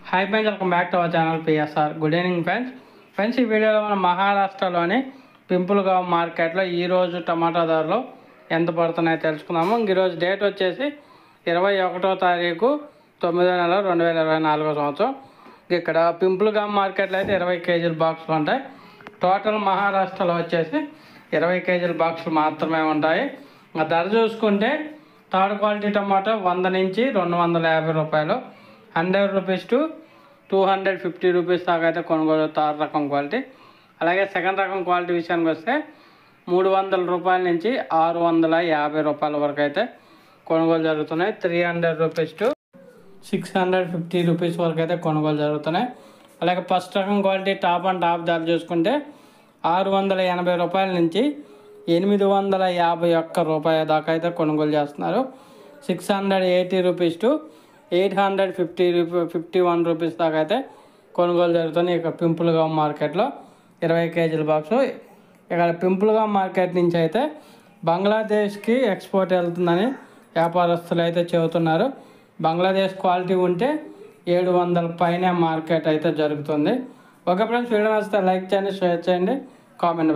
Hi friends, welcome back to our channel PSR. Good evening friends. ఈ వీడియోలో మనం మహారాష్ట్రలోని పింపుల్గావ్ మార్కెట్లో ఈరోజు టమాటా ధరలు ఎంత పడుతున్నాయో తెలుసుకుందాము. ఈరోజు డేట్ వచ్చేసి 21వ తారీఖు 9వ నెల 2024 సంవత్సరం. ఇక్కడ పింపుల్గావ్ మార్కెట్లో అయితే 20 కేజీల బాక్సులు ఉంటాయి. టోటల్ మహారాష్ట్రలో వచ్చేసి 20 కేజీల బాక్సులు మాత్రమే ఉంటాయి. ధర చూసుకుంటే థర్డ్ క్వాలిటీ టమాటో 100 నుంచి 250 రూపాయలు, 100 రూపీస్ టు 250 రూపీస్ దాకా అయితే కొనుగోలు థర్డ్ రకం క్వాలిటీ. అలాగే సెకండ్ రకం క్వాలిటీ విషయానికి వస్తే 300 రూపాయల నుంచి 650 రూపాయల వరకు అయితే కొనుగోలు జరుగుతున్నాయి. 300 రూపీస్ టు 650 రూపీస్ వరకు అయితే కొనుగోలు జరుగుతున్నాయి. అలాగే ఫస్ట్ రకం క్వాలిటీ టాప్ అండ్ టాప్ ధర చూసుకుంటే 680 రూపాయల నుంచి 851 రూపాయల దాకా అయితే కొనుగోలు చేస్తున్నారు. 680 రూపీస్ టు 851 రూపీస్ దాకా అయితే కొనుగోలు జరుగుతుంది. ఇక పింపుల్గావ్ మార్కెట్లో 20 కేజీల బాక్సు. ఇక్కడ పింపుల్గావ్ మార్కెట్ నుంచి అయితే బంగ్లాదేశ్కి ఎక్స్పోర్ట్ వెళ్తుందని వ్యాపారస్తులు అయితే చెబుతున్నారు. బంగ్లాదేశ్ క్వాలిటీ ఉంటే 700 పైనే మార్కెట్ అయితే జరుగుతుంది. ఓకే ఫ్రెండ్స్, వీడియో నచ్చితే లైక్ చేయండి, షేర్ చేయండి, కామెంట్ పెట్టండి.